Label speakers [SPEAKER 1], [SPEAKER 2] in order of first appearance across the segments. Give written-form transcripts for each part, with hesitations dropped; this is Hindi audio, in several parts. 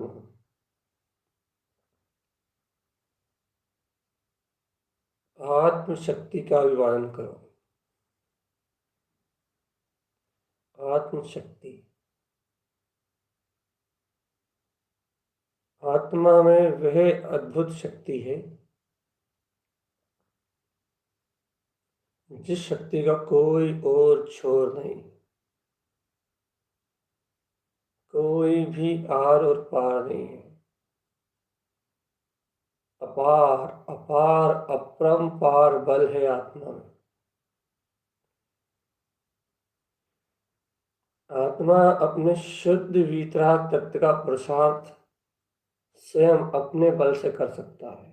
[SPEAKER 1] चेतनात्मा हूँ। आत्म शक्ति का अभिवादन करो। आत्म शक्ति, आत्मा में वह अद्भुत शक्ति है जिस शक्ति का कोई और छोर नहीं, कोई भी आर और पार नहीं है। अपार अपार अपरंपार बल है आत्मा में। आत्मा अपने शुद्ध वीतराग तत्व का पुरुषार्थ स्वयं अपने बल से कर सकता है।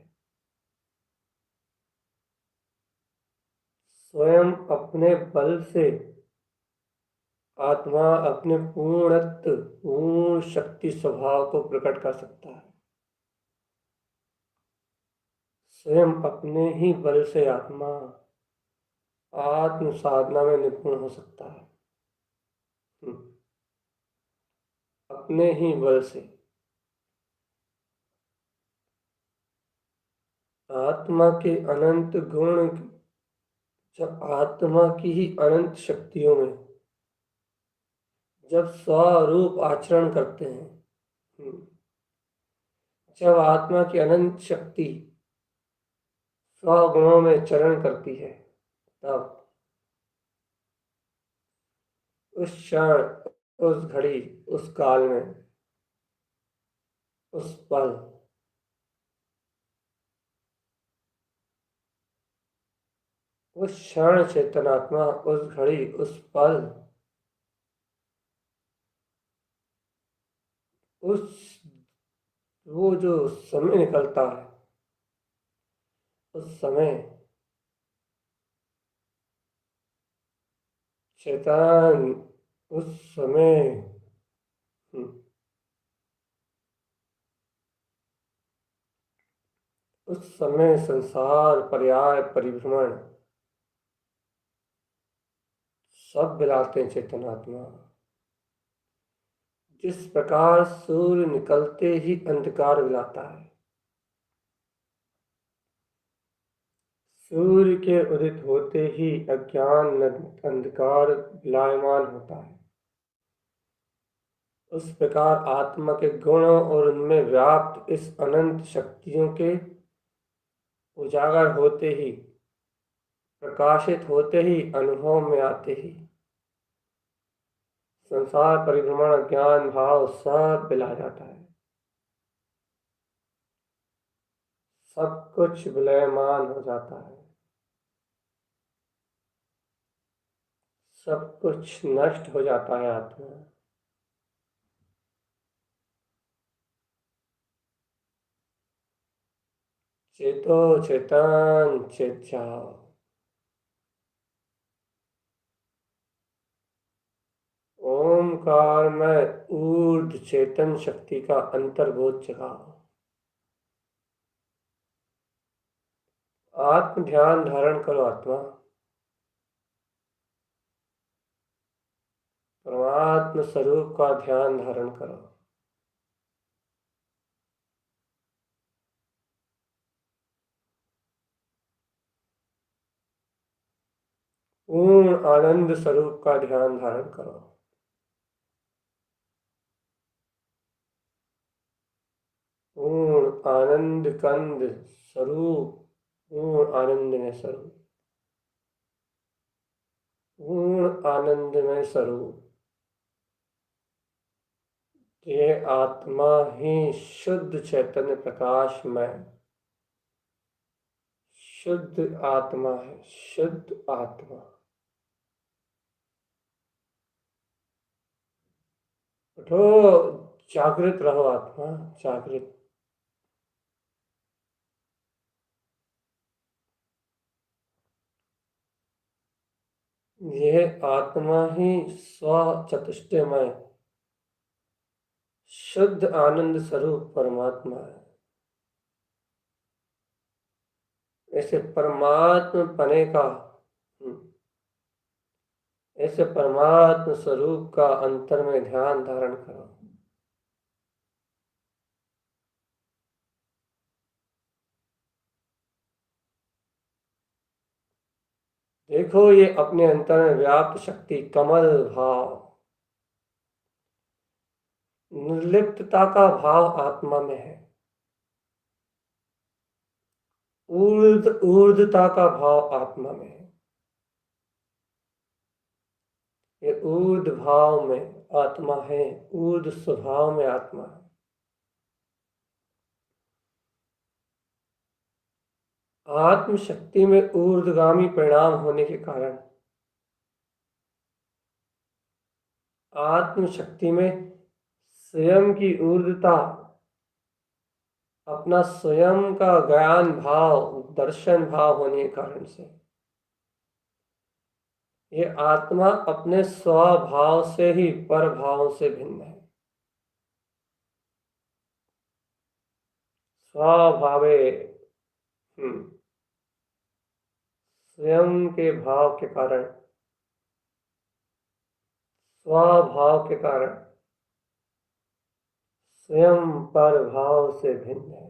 [SPEAKER 1] स्वयं अपने बल से आत्मा अपने पूर्णत्व पूर्ण शक्ति स्वभाव को प्रकट कर सकता है। स्वयं अपने ही बल से आत्मा आत्म साधना में निपुण हो सकता है। अपने ही बल से आत्मा के अनंत गुण, जब आत्मा की ही अनंत शक्तियों में जब स्वरूप आचरण करते हैं, जब आत्मा की अनंत शक्ति स्वगुणों में चरण करती है, तब उस क्षण, उस घड़ी, उस काल में, उस पल उस क्षण चेतनात्मा, उस घड़ी, उस पल, उस वो जो समय निकलता है, उस समय शैतान, उस समय उस समय संसार पर्याय परिभ्रमण सब बिलाते हैं चेतनात्मा। जिस प्रकार सूर्य निकलते ही अंधकार बिलाता है, सूर्य के उदित होते ही अज्ञान अंधकार विलायमान होता है, उस प्रकार आत्मा के गुणों और उनमें व्याप्त इस अनंत शक्तियों के उजागर होते ही, प्रकाशित होते ही, अनुभव में आते ही संसार परिभ्रमण ज्ञान भाव सब बिला जाता है। सब कुछ विलयमान हो जाता है, सब कुछ नष्ट हो जाता है आत्मा। चेतो चेतन चेत जाओ। ओमकार में ऊर्ध्व चेतन शक्ति का अंतर्बोध जगाओ। आत्म ध्यान धारण करो आत्मा। परमात्म स्वरूप का ध्यान धारण करो। पूर्ण आनंद स्वरूप का ध्यान धारण करो। पूर्ण आनंद कंद स्वरूप, पूर्ण आनंद में स्वरूप, पूर्ण आनंद में स्वरूप। ये आत्मा ही शुद्ध चैतन्य प्रकाश में शुद्ध आत्मा है, शुद्ध आत्मा। उठो, जागृत रहो आत्मा, जागृत। यह आत्मा ही स्व चतुष्टयमय शुद्ध आनंद स्वरूप परमात्मा है। ऐसे परमात्म पने का, ऐसे परमात्म स्वरूप का अंतर में ध्यान धारण करो। देखो ये अपने अंतर में व्याप्त शक्ति कमल भाव, निर्लिप्तता का भाव आत्मा में है। ऊर्ध्वता का भाव आत्मा में है। ये ऊर्ध्व भाव में आत्मा है, ऊर्ध्व स्वभाव में आत्मा है। आत्म शक्ति में ऊर्ध्वगामी परिणाम होने के कारण आत्म शक्ति में स्वयं की ऊर्ध्वता, अपना स्वयं का ज्ञान भाव, दर्शन भाव होने के कारण से ये आत्मा अपने स्वभाव से ही पर भाव से भिन्न है। स्वभावे स्वयं के भाव के कारण, स्वभाव के कारण स्वयं पर भाव से भिन्न है।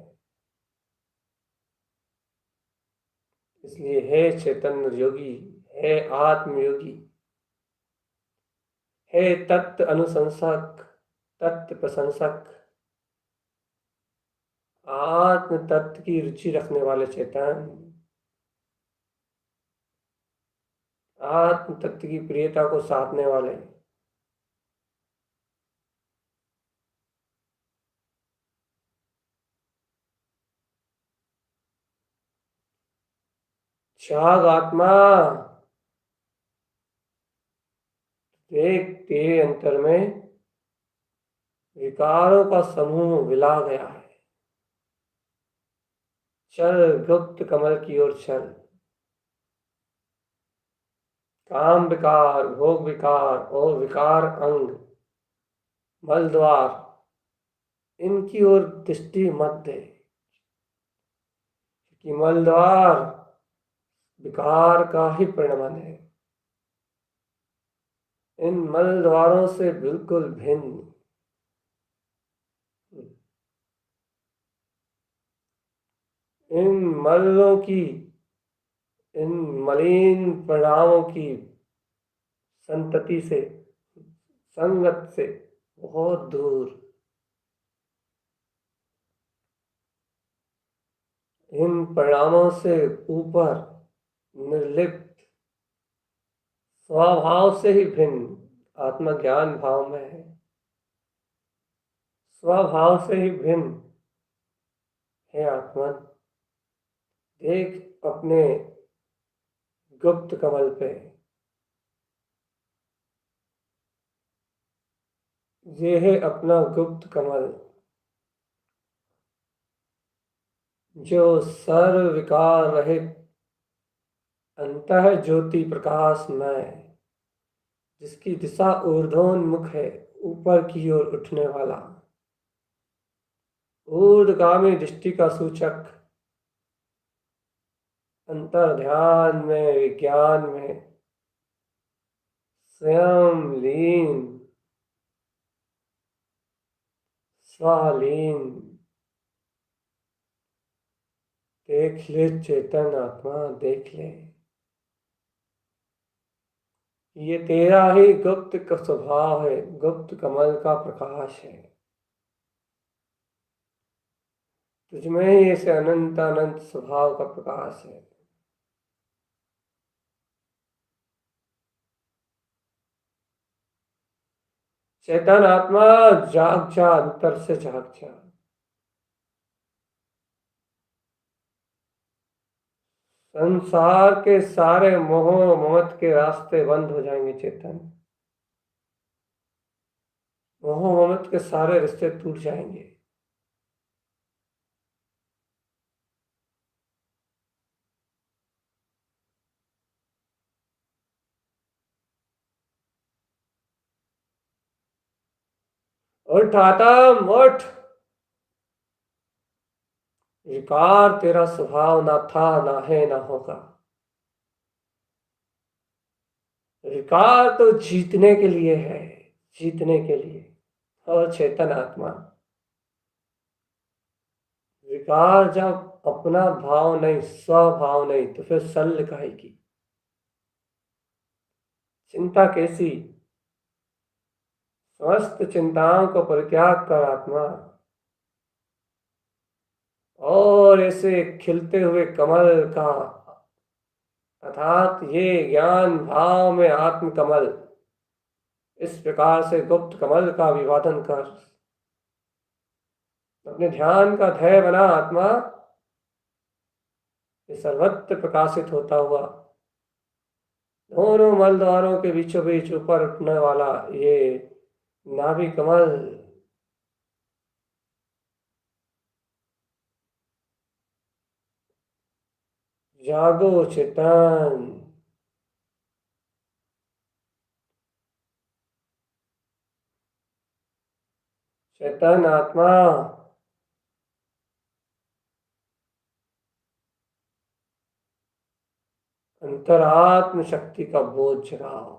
[SPEAKER 1] इसलिए हे चैतन्य योगी, हे आत्मयोगी, हे तत्व अनुशंसक, तत्व प्रशंसक, आत्म तत्व की रुचि रखने वाले चेतन, आत्म तत्व की प्रियता को साधने वाले, त्याग आत्मा, देख तेरे अंतर में विकारों का समूह मिला गया है। चल गुप्त कमल की ओर चल। काम विकार, भोग विकार और विकार अंग, मल द्वार, इनकी ओर दृष्टि मत दे, कि मल द्वार विकार का ही परिणमन है। इन मल द्वारों से बिल्कुल भिन्न, इन मलों की, इन मलिन परिणामों की संतति से, संगत से बहुत दूर, इन परिणामों से ऊपर, निर्लिप्त, स्वभाव से ही भिन्न आत्मा ज्ञान भाव में है। स्वभाव से ही भिन्न है आत्मा। देख अपने गुप्त कमल पे, ये है अपना गुप्त कमल, जो सर्व विकार रहित अंतः ज्योति प्रकाशमय, जिसकी दिशा ऊर्ध्वोन्मुख है, ऊपर की ओर उठने वाला, ऊर्ध्वगामी दृष्टि का सूचक, अंतर ध्यान में, विज्ञान में स्वयं लीन, स्वालीन। देख ले चेतन आत्मा, देख ले, ये तेरा ही गुप्त का स्वभाव है, गुप्त कमल का प्रकाश है। तुझमें ही ऐसे अनंत अनंत स्वभाव का प्रकाश है। चेतन आत्मा जाग जा, अंतर से जाग जा। संसार के सारे मोह ममत के रास्ते बंद हो जाएंगे चेतन। मोह ममत के सारे रिश्ते टूट जाएंगे। उठ आत्म उठ, विकार तेरा स्वभाव ना था, ना है, ना होगा। विकार तो जीतने के लिए है, जीतने के लिए। और चेतन आत्मा, विकार जब अपना भाव नहीं, स्वभाव नहीं, तो फिर शल्य कहेगी। चिंता कैसी? समस्त चिंताओं को परित्याग कर आत्मा और ऐसे खिलते हुए कमल का अर्थात ये ज्ञान भाव में आत्म कमल, इस प्रकार से गुप्त कमल का अभिवादन कर अपने ध्यान का ध्येय बना आत्मा, ये सर्वत्र प्रकाशित होता हुआ दोनों मल द्वारों के बीचों बीच ऊपर उठने वाला ये नाभि कमल जागो चेतन, चेतन आत्मा अंतरात्म शक्ति का बोझ जगाओ।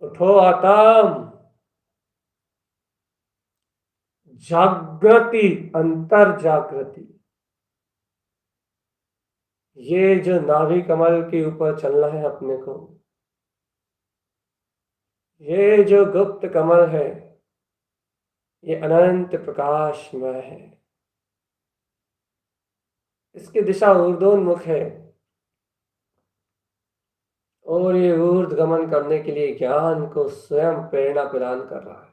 [SPEAKER 1] उठो आत्म, जागृति, अंतर जागृति, ये जो नाभि कमल के ऊपर चलना है अपने को, ये जो गुप्त कमल है ये अनंत प्रकाशमय है, इसकी दिशा ऊर्ध्वोन्मुख है और ये ऊर्ध्व गमन करने के लिए ज्ञान को स्वयं प्रेरणा प्रदान कर रहा है।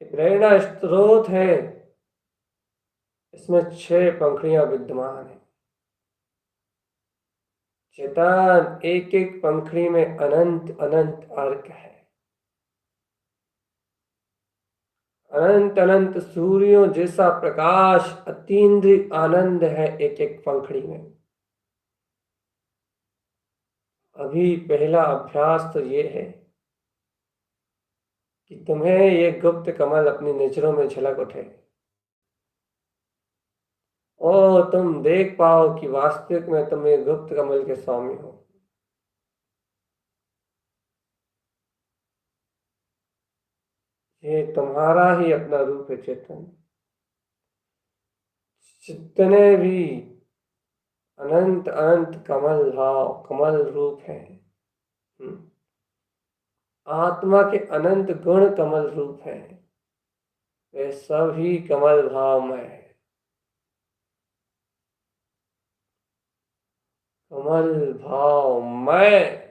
[SPEAKER 1] ये प्रेरणा स्रोत है, इसमें 6 पंखुड़ियां विद्यमान है। चेतन एक एक पंखुड़ी में अनंत अनंत अर्क है, अनंत अनंत सूर्यों जैसा प्रकाश, अतीन्द्रिय आनंद है एक एक पंखुड़ी में। अभी पहला अभ्यास तो ये है कि तुम्हें ये गुप्त कमल अपनी नजरों में झलक उठे और तुम देख पाओ कि वास्तविक में तुम एक गुप्त कमल के स्वामी हो। ये तुम्हारा ही अपना रूप है चेतन। जितने भी अनंत अनंत कमल भाव कमल रूप है, आत्मा के अनंत गुण कमल रूप है, वे सभी कमल भावमय है। कमल भावमय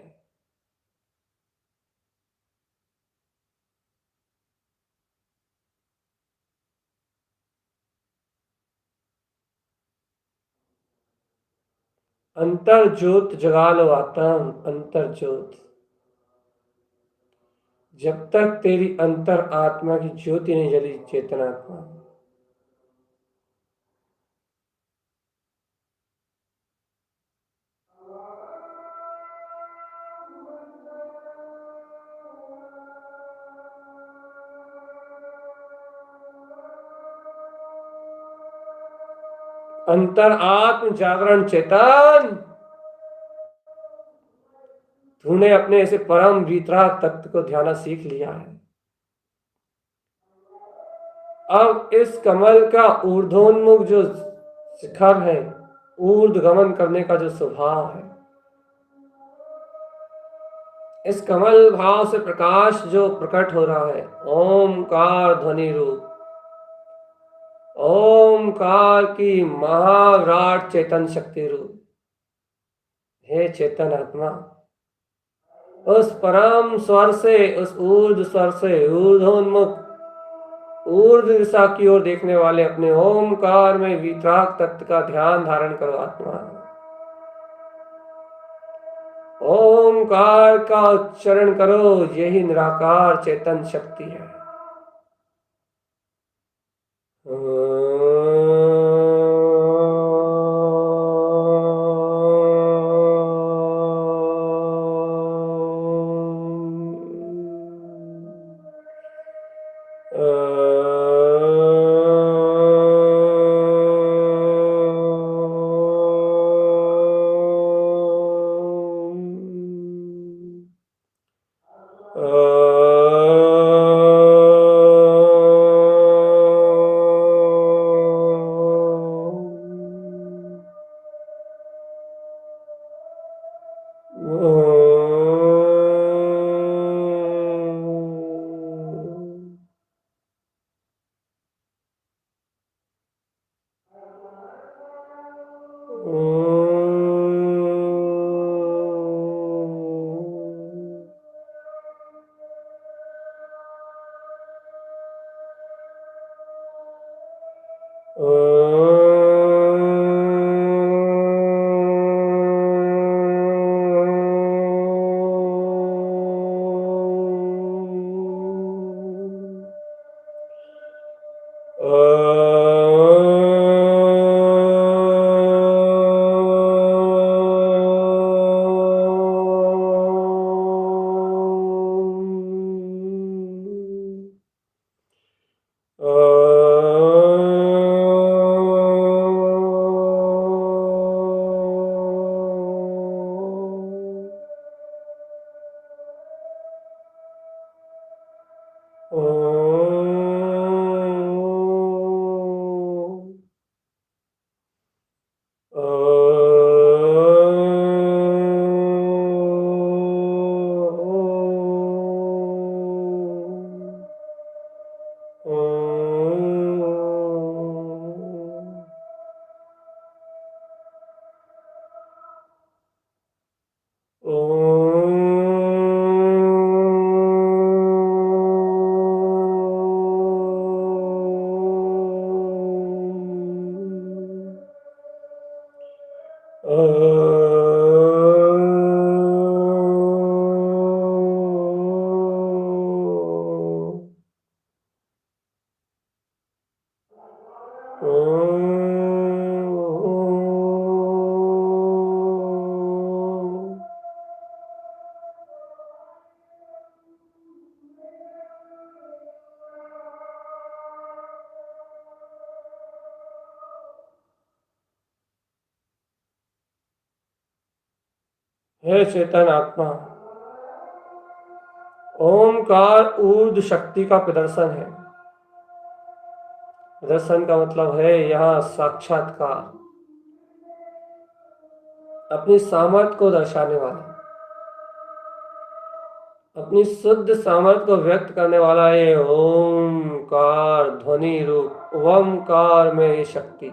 [SPEAKER 1] अंतर ज्योत जगा लो आत्म, अंतर ज्योत। जब तक तेरी अंतर आत्मा की ज्योति नहीं जली चेतनात्मा, अंतर आत्म जागरण चेतन, तूने अपने ऐसे परम वितराग तत्व को ध्यान सीख लिया है। अब इस कमल का ऊर्ध्वोन्मुख जो शिखर है, ऊर्ध्व गमन करने का जो स्वभाव है, इस कमल भाव से प्रकाश जो प्रकट हो रहा है, ओमकार ध्वनि रूप, ओमकार की महाविराट चेतन शक्ति रूप, हे चेतन आत्मा, उस परम स्वर से, उस ऊर्ध्व स्वर से ऊर्ध्वोन्मुख ऊर्ध्व दिशा की ओर देखने वाले अपने ओमकार में वितराग तत्व का ध्यान धारण करो आत्मा। ओमकार का उच्चारण करो, यही निराकार चेतन शक्ति है। हे चेतन आत्मा, ओमकार ऊर्ध्व शक्ति का प्रदर्शन है। प्रदर्शन का मतलब है यहाँ साक्षात्कार, अपनी सामर्थ्य को दर्शाने वाला, अपनी शुद्ध सामर्थ्य को व्यक्त करने वाला ये ओमकार ध्वनि रूप ओमकार में ये शक्ति,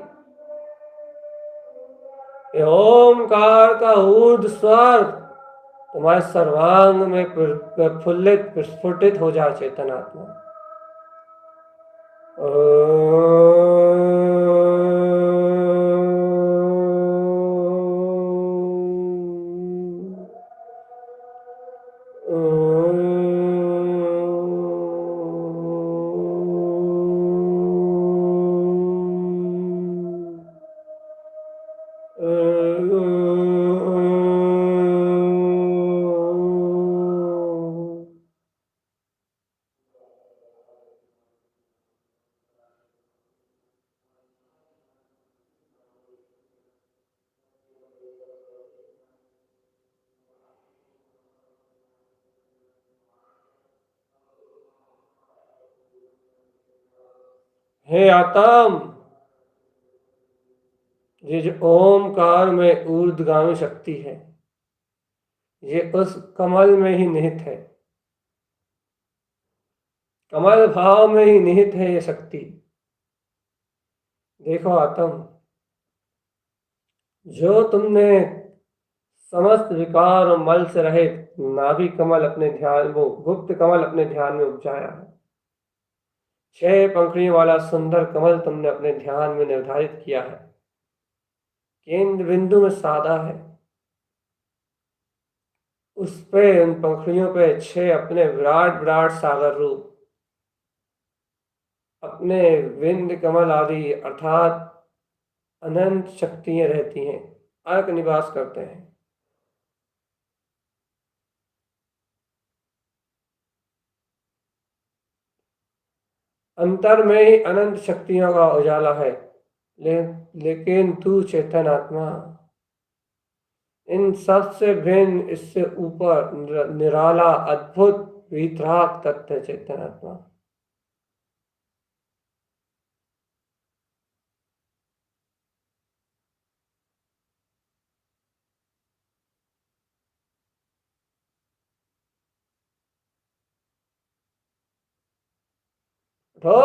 [SPEAKER 1] ये ओमकार का ऊर्ध्व स्वर तुम्हारे सर्वांग में प्रफुल्लित प्रस्फुटित हो जाए चेतनात्मा। हे आत्म, ये जो ओमकार में ऊर्ध्वगामी शक्ति है, ये उस कमल में ही निहित है, कमल भाव में ही निहित है ये शक्ति। देखो आत्म, जो तुमने समस्त विकार और मल से रहित नाभि कमल अपने ध्यान वो गुप्त कमल अपने ध्यान में उपजाया है, 6 पंखुड़ियों वाला सुंदर कमल तुमने अपने ध्यान में निर्धारित किया है, केंद्र बिंदु में साधा है, उस पे उन पंखुड़ियों पे 6 अपने विराट विराट सागर रूप अपने विंध्य कमल आदि अर्थात अनंत शक्तियां रहती हैं, अर्क निवास करते हैं। अंतर में ही अनंत शक्तियों का उजाला है, लेकिन तू चेतन आत्मा इन सब से भिन्न, इससे ऊपर निराला अद्भुत वीतराग तत्व चेतन आत्मा। उठो,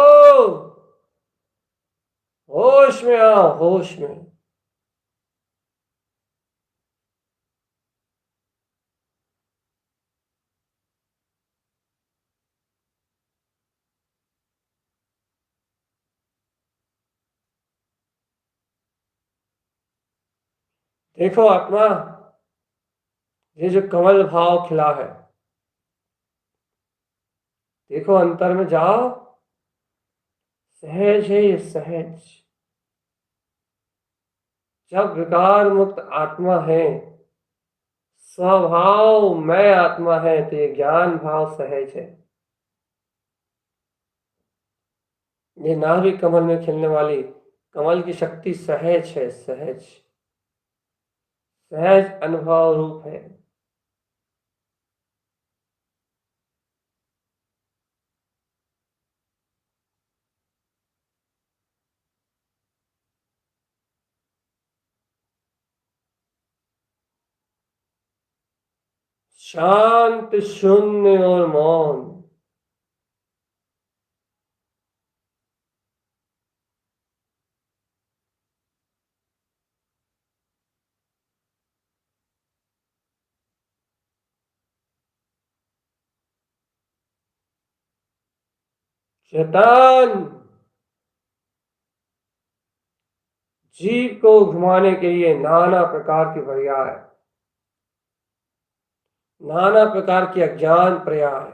[SPEAKER 1] होश में आओ, होश में। देखो आत्मा, ये जो कमल भाव खिला है, देखो अंतर में जाओ, सहज है ये, सहज। जब विकार मुक्त आत्मा है, स्वभाव मैं आत्मा है, तो ये ज्ञान भाव सहज है। ये नाभि कमल में खिलने वाली कमल की शक्ति सहज है, सहज, सहज अनुभव रूप है। शांत, शून्य और मौन। चेतन, जीव को घुमाने के लिए नाना प्रकार की पर्याय, नाना प्रकार की अज्ञान पर्याय,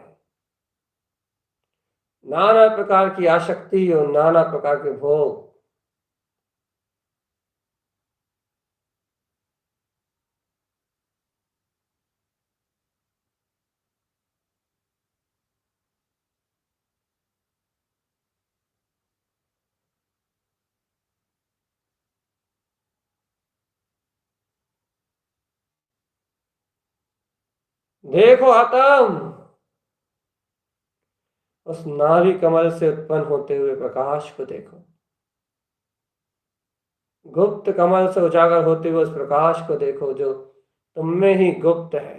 [SPEAKER 1] नाना प्रकार की आसक्ति और नाना प्रकार के भोग। देखो आत्म, उस नाभि कमल से उत्पन्न होते हुए प्रकाश को देखो, गुप्त कमल से उजागर होते हुए उस प्रकाश को देखो जो तुम में ही गुप्त है।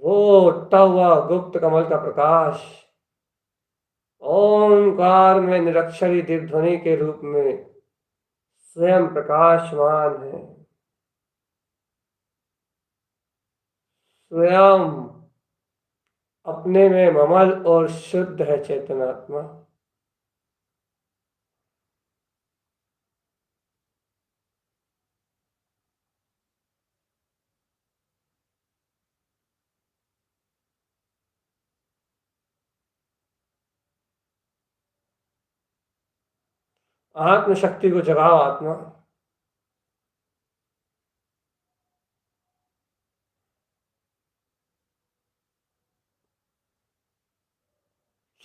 [SPEAKER 1] वो उठता हुआ गुप्त कमल का प्रकाश ओंकार में निरक्षरी दिव्य ध्वनि के रूप में स्वयं प्रकाशमान है। स्वयं अपने में ममल और शुद्ध है चेतनात्मा। आत्मशक्ति को जगाओ आत्मा।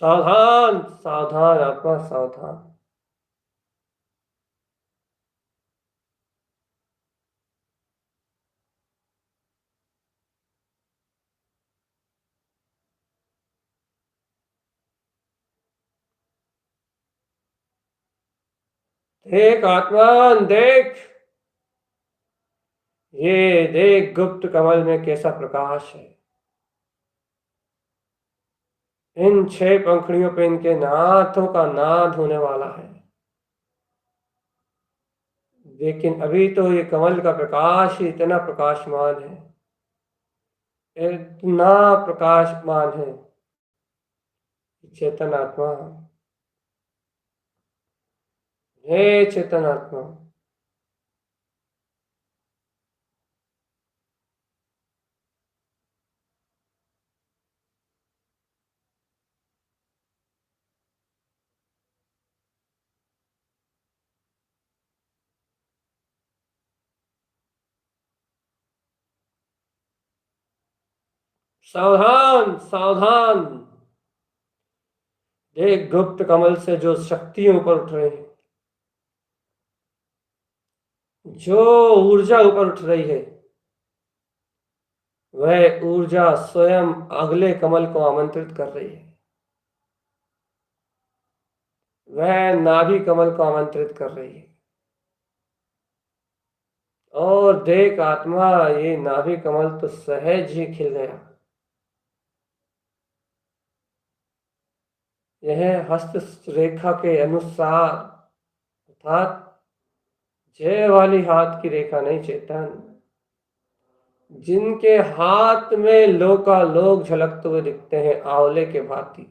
[SPEAKER 1] सावधान, सावधान आत्मा, सावधान। देख आत्मान, देख, ये देख गुप्त कमल में कैसा प्रकाश है। इन 6 पंखुड़ियों पे इनके नाथों का नाद होने वाला है। लेकिन अभी तो ये कमल का प्रकाश ही इतना प्रकाशमान है, इतना प्रकाशमान है। चेतन आत्मा, हे चेतन आत्मा, सावधान, सावधान। देख गुप्त कमल से जो शक्तियां ऊपर उठ रही है, जो ऊर्जा ऊपर उठ रही है, वह ऊर्जा स्वयं अगले कमल को आमंत्रित कर रही है। वह नाभि कमल को आमंत्रित कर रही है। और देख आत्मा, ये नाभि कमल तो सहज ही खिल गया। यह हस्त रेखा के अनुसार, अर्थात जय वाली हाथ की रेखा नहीं चेतन, जिनके हाथ में लोकालोक झलकते हुए दिखते हैं आंवले के भांति।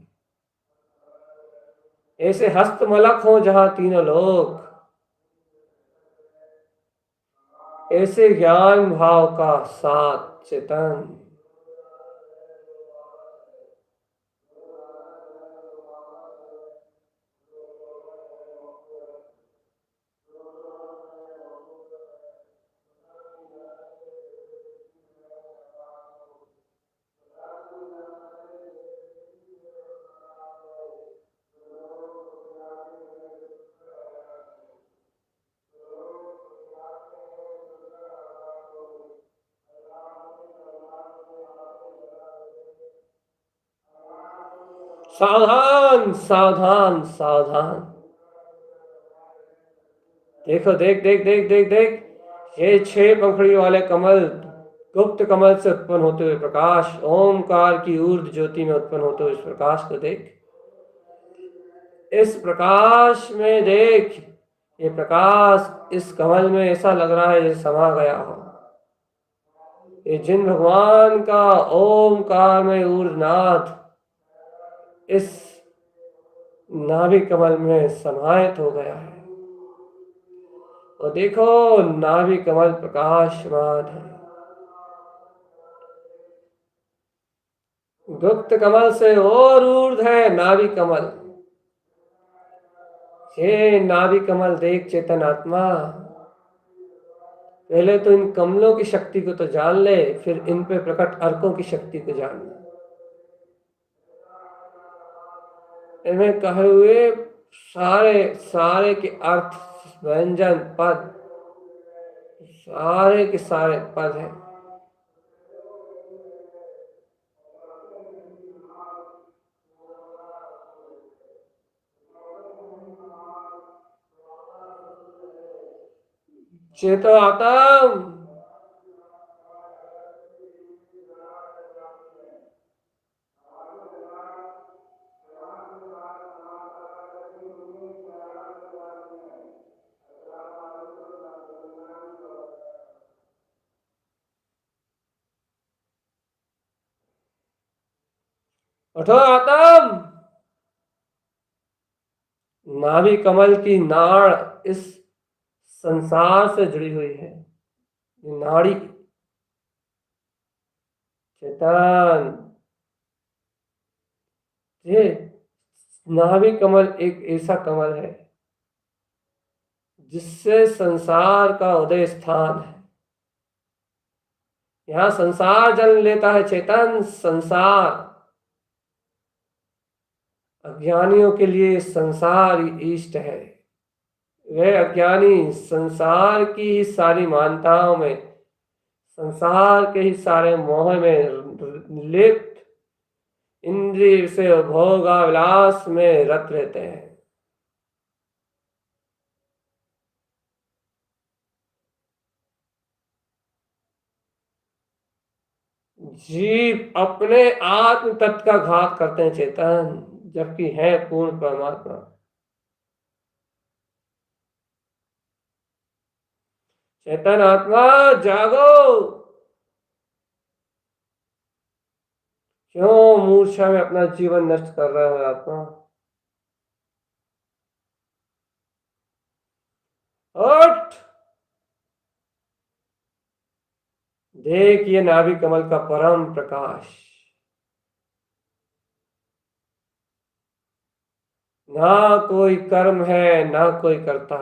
[SPEAKER 1] ऐसे हस्तमलक हो जहां तीनों लोग, ऐसे ज्ञान भाव का साथ चेतन। सावधान सावधान सावधान। देखो, देख देख देख देख देख, ये 6 पंखड़ी वाले कमल, गुप्त कमल से उत्पन्न होते हुए प्रकाश, ओमकार की ऊर्ध्व ज्योति में उत्पन्न होते हुए इस प्रकाश को देख। इस प्रकाश में देख, ये प्रकाश इस कमल में ऐसा लग रहा है जैसे समा गया हो। ये जिन भगवान का ओमकार में ऊर्ध्वनाद इस नाभि कमल में समाहित हो गया है। और देखो, नाभि कमल प्रकाशमान है। गुप्त कमल से और ऊर्ध्व है नाभि कमल। ये नाभि कमल देख चेतन आत्मा, पहले तो इन कमलों की शक्ति को तो जान ले, फिर इन पे प्रकट अर्कों की शक्ति को जान ले। इनमें कहे हुए सारे सारे के अर्थ, व्यंजन, पद, सारे के सारे पद हैं। चेतो आतम, उठो आतम। नाभि कमल की नाड़ इस संसार से जुड़ी हुई है। नाड़ी चेतन, ये नाभि कमल एक ऐसा कमल है जिससे संसार का उदय स्थान है। यहां संसार जन्म लेता है चेतन। संसार, अज्ञानियों के लिए संसार इष्ट है। वे अज्ञानी संसार की ही सारी मान्यताओं में, संसार के ही सारे मोह में लिप्त, इंद्रिय से भोगाविलास में रत रहते हैं। जीव अपने आत्म तत्व का घात करते हैं चेतन, जबकि है पूर्ण परमात्मा। चेतन आत्मा जागो। क्यों मूर्छा में अपना जीवन नष्ट कर रहा है आत्मा? उठ, देख ये नाभि कमल का परम प्रकाश। ना कोई कर्म है, ना कोई कर्ता।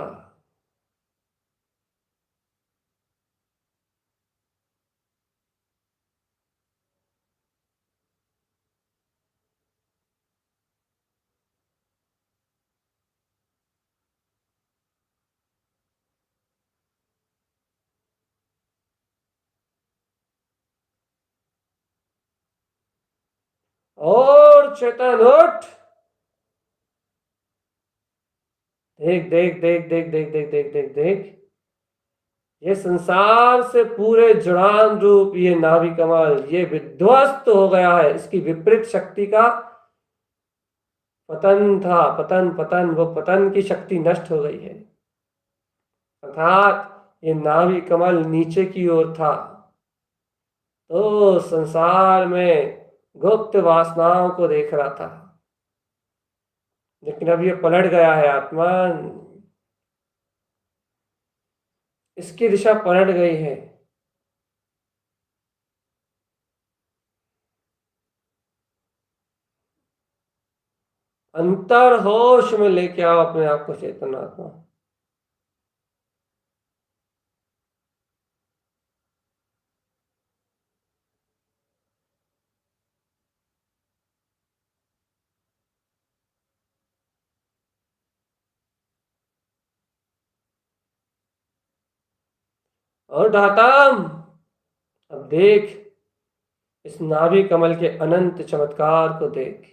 [SPEAKER 1] और चेतन उठ, देख देख देख देख देख देख देख देख देख, ये संसार से पूरे जुड़ान रूप ये नाभि कमल ये विध्वस्त हो गया है। इसकी विपरीत शक्ति का पतन था। पतन पतन, वो पतन की शक्ति नष्ट हो गई है। अर्थात ये नाभि कमल नीचे की ओर था, तो संसार में गुप्त वासनाओं को देख रहा था, लेकिन अब ये पलट गया है आत्मन। इसकी दिशा पलट गई है। अंतर होश में लेके आओ अपने आप को चेतन आत्मा। और दाताम, अब देख, इस नाभि कमल के अनंत चमत्कार को देख।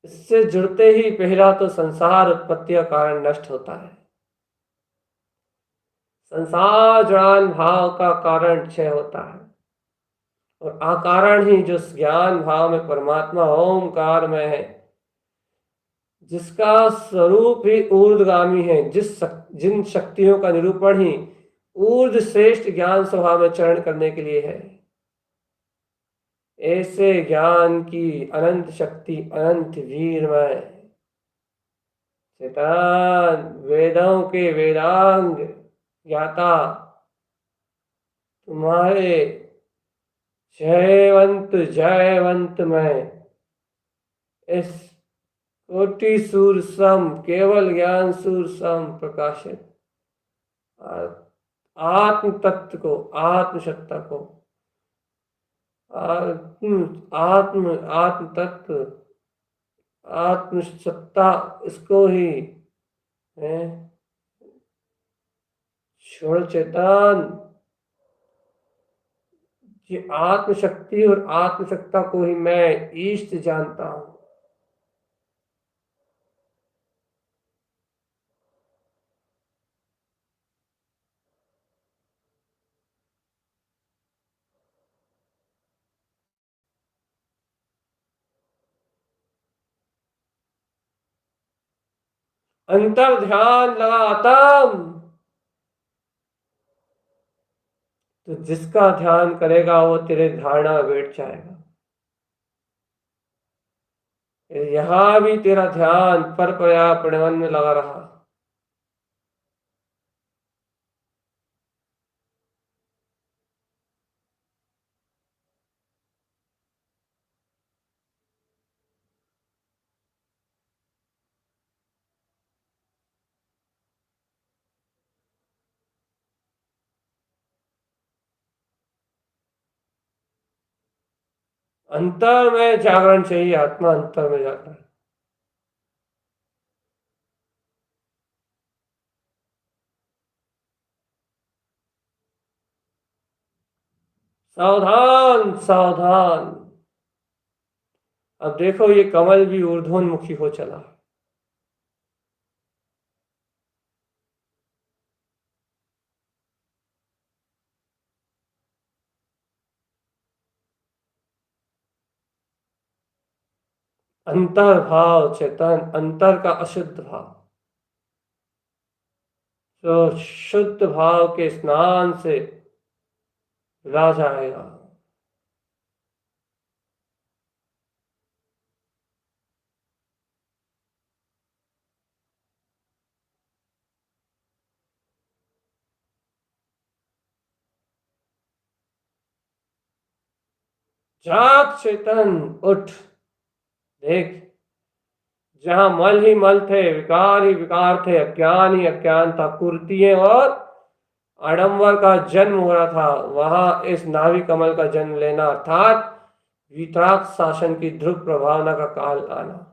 [SPEAKER 1] इससे जुड़ते ही पहला तो संसार उत्पत्ति का कारण नष्ट होता है। संसार जड़ान भाव का कारण क्षय होता है, और अकारण ही जो ज्ञान भाव में परमात्मा ओमकार में है, जिसका स्वरूप ही ऊर्ध्वगामी है, जिन शक्तियों का निरूपण ही ऊर्ध्व श्रेष्ठ ज्ञान स्वभाव में चरण करने के लिए है, ऐसे ज्ञान की अनंत शक्ति, अनंत वीरमय चेतन, वेदों के वेदांग ज्ञाता, तुम्हारे जयवंत में इस कोटि सूर सम केवल ज्ञान सूर सम प्रकाशित आत्म तत्व को, आत्म सत्ता को, आत्म आत्म तत्व, आत्म सत्ता, इसको ही है छोड़ चेतन। ये आत्मशक्ति और आत्मसत्ता को ही मैं ईष्ट जानता हूं। अंतर ध्यान लगाता हूं, तो जिसका ध्यान करेगा वो तेरे धारणा में बैठ जाएगा। यहां भी तेरा ध्यान पर प्रया प्रणवन में लगा रहा। अंतर में जागरण चाहिए, आत्मा अंतर में जाता है। सावधान सावधान, अब देखो ये कमल भी ऊर्ध्वोन्मुखी हो चला। अंतर भाव चेतन, अंतर का अशुद्ध भाव, तो शुद्ध भाव के स्नान से ला जाएगा। जाग चेतन, उठ, देख, जहां मल ही मल थे, विकार ही विकार थे, अज्ञान ही अज्ञान था, कुर्तियां और आडंबर का जन्म हो रहा था, वहां इस नाभि कमल का जन्म लेना अर्थात वितराग शासन की ध्रुव प्रभावना का काल आना।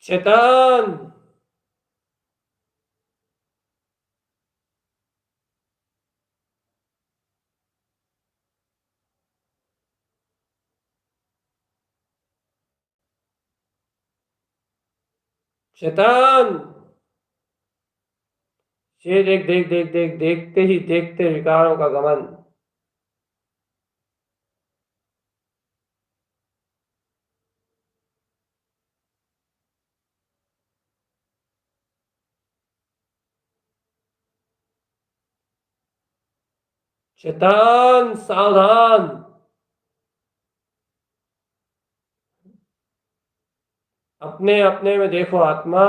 [SPEAKER 1] चेतन, चेतन, ये देख देख देख देख, देखते ही देखते विकारों का गमन, शैतान सावधान। अपने अपने में देखो आत्मा।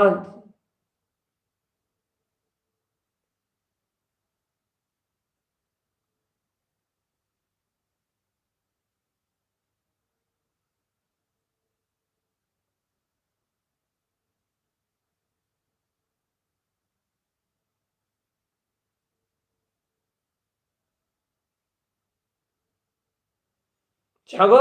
[SPEAKER 1] जागो।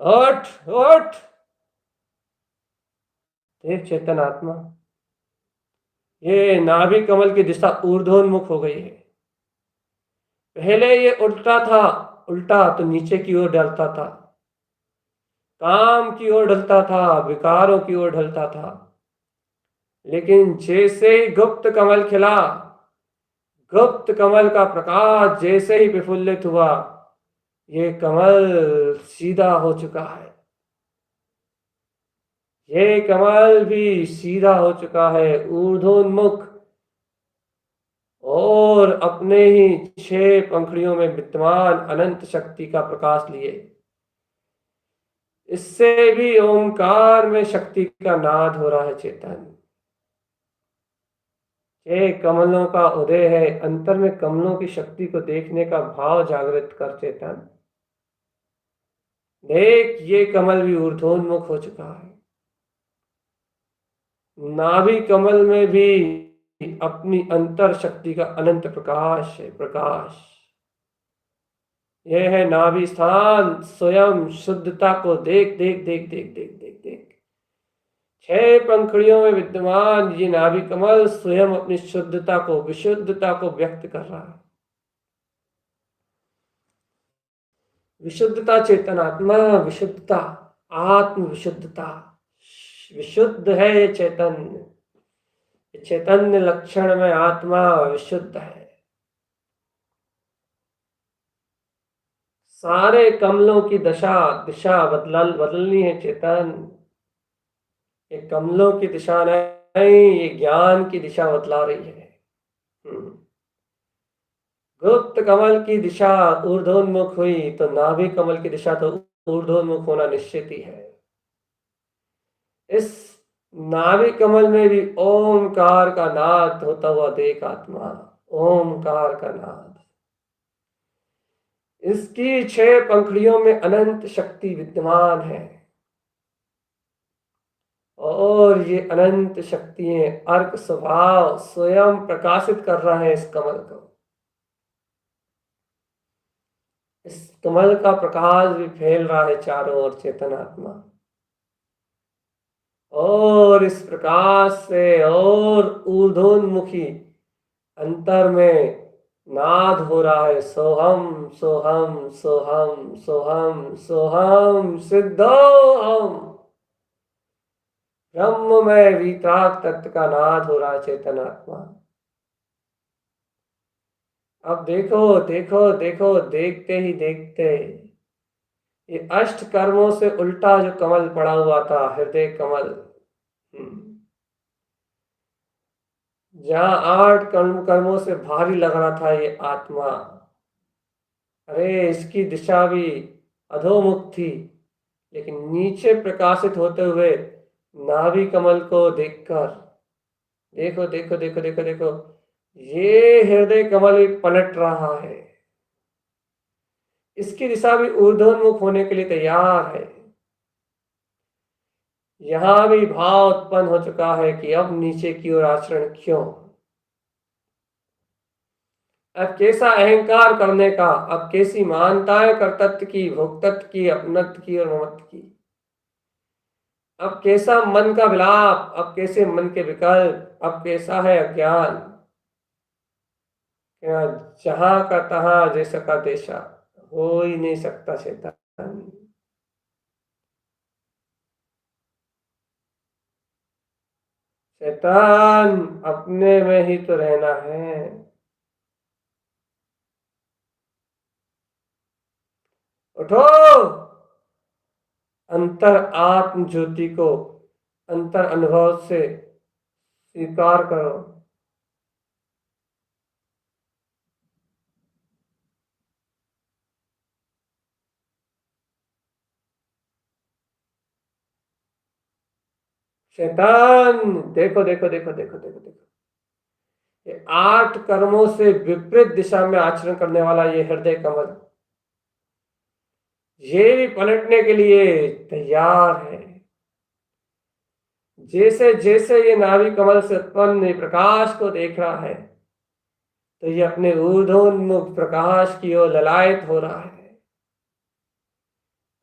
[SPEAKER 1] उठ उठ। देख चेतन आत्मा, ये नाभि कमल की दिशा ऊर्ध्वोन्मुख हो गई है। पहले ये उल्टा था, उल्टा तो नीचे की ओर ढलता था, काम की ओर ढलता था, विकारों की ओर ढलता था। लेकिन जैसे ही गुप्त कमल खिला, गुप्त कमल का प्रकाश जैसे ही विफुल्लित हुआ, ये कमल सीधा हो चुका है। ये कमल भी सीधा हो चुका है, ऊर्ध्वोन्मुख, और अपने ही 6 पंखुड़ियों में विद्यमान अनंत शक्ति का प्रकाश लिए। इससे भी ओंकार में शक्ति का नाद हो रहा है चेतन। ये कमलों का उदय है, अंतर में कमलों की शक्ति को देखने का भाव जागृत कर चेतन। देख ये कमल भी ऊर्ध्वोन्मुख हो चुका है। नाभि कमल में भी अपनी अंतर शक्ति का अनंत प्रकाश है, प्रकाश। यह है नाभि स्थान। स्वयं शुद्धता को देख देख देख देख देख देख देख। 6 पंखुड़ियों में विद्यमान ये नाभि कमल स्वयं अपनी शुद्धता को, विशुद्धता को व्यक्त कर रहा है। विशुद्धता चेतन आत्मा, विशुद्धता, आत्म विशुद्धता। विशुद्ध है ये चैतन्य। चैतन्य लक्षण में आत्मा विशुद्ध है। सारे कमलों की दशा दिशा बदलनी है चेतन। ये कमलों की दिशा नहीं, ये ज्ञान की दिशा बतला रही है। गुप्त कमल की दिशा ऊर्ध्वोन्मुख हुई तो नाभि कमल की दिशा तो ऊर्ध्वोन्मुख होना निश्चित ही है। इस नाभि कमल में भी ओमकार का नाद होता हुआ देख आत्मा, ओमकार का नाद। इसकी 6 पंखुड़ियों में अनंत शक्ति विद्यमान है, और ये अनंत शक्तियां अर्क स्वभाव स्वयं प्रकाशित कर रहा है इस कमल को। इस कमल का प्रकाश भी फैल रहा है चारों ओर चेतन आत्मा, और इस प्रकाश से और ऊर्ध्वोन्मुखी अंतर में नाद हो रहा है। सोहम सोहम सोहम सोहम सोहम सिद्धोहम। ब्रह्म में वितराग तत्व का नाद हो रहा है चेतन आत्मा। अब देखो देखो देखो, देखते ही देखते ये अष्ट कर्मों से उल्टा जो कमल पड़ा हुआ था, हृदय कमल, जहां 8 कर्मों से भारी लग रहा था ये आत्मा, अरे इसकी दिशा भी अधोमुख थी, लेकिन नीचे प्रकाशित होते हुए नाभि कमल को देखकर, देखो देखो देखो देखो देखो, ये हृदय कमल भी पलट रहा है। इसकी दिशा भी ऊर्ध्वोन्मुख होने के लिए तैयार है। यहां भी भाव उत्पन्न हो चुका है कि अब नीचे की ओर आचरण क्यों। अब कैसा अहंकार करने का, अब कैसी मानताएं कर्तृत्व की, भोक्तत्व की, अपनत्व की और ममत्व की। अब कैसा मन का विलाप, अब कैसे मन के विकल्प, अब कैसा है अज्ञान। जहां का तहां जैसा का तैसा, हो ही नहीं सकता शैतान। शैतान अपने में ही तो रहना है। उठो, अंतर आत्म ज्योति को अंतर अनुभव से स्वीकार करो। शैतान, देखो देखो देखो देखो देखो देखो, ये 8 कर्मों से विपरीत दिशा में आचरण करने वाला ये हृदय कमल, ये भी पलटने के लिए तैयार है। जैसे जैसे ये नाभि कमल से उत्पन्न प्रकाश को देख रहा है, तो ये अपने ऊर्ध्वोन्मुख प्रकाश की ओर ललायत हो रहा है।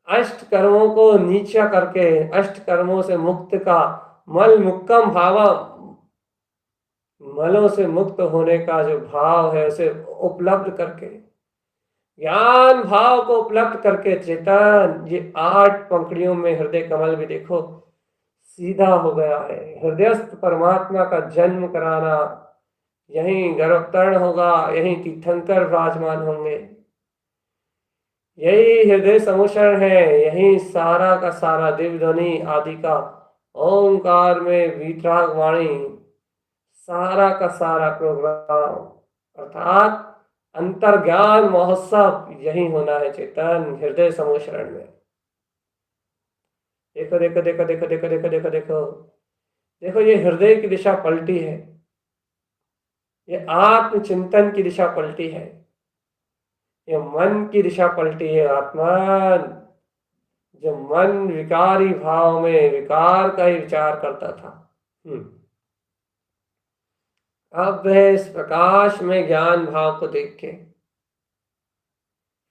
[SPEAKER 1] अष्ट कर्मों को नीचा करके, अष्ट कर्मों से मुक्त का मल मुक्कम भाव, मलों से मुक्त होने का जो भाव है उसे उपलब्ध करके, ज्ञान भाव को उपलब्ध करके चेतन ये 8 पंखुड़ियों में हृदय कमल भी देखो सीधा हो गया है। हृदयस्थ परमात्मा का जन्म कराना, यहीं गर्भतरण होगा, यहीं तीर्थंकर विराजमान होंगे, यही हृदय समुचरण है, यही सारा का सारा दिव्य ध्वनि आदि का ओंकार में वीतराग वाणी, सारा का सारा प्रोग्राम अर्थात अंतर्ज्ञान महोत्सव यही होना है चेतन, हृदय समुचरण में। देखो देखो देखो देखो देखो देखो देखो देखो देखो, ये हृदय की दिशा पलटी है, ये आत्मचिंतन की दिशा पलटी है, ये मन की दिशा पलटी है। आत्मा, जो मन विकारी भाव में विकार का ही विचार करता था, अब वह इस प्रकाश में ज्ञान भाव को देख के,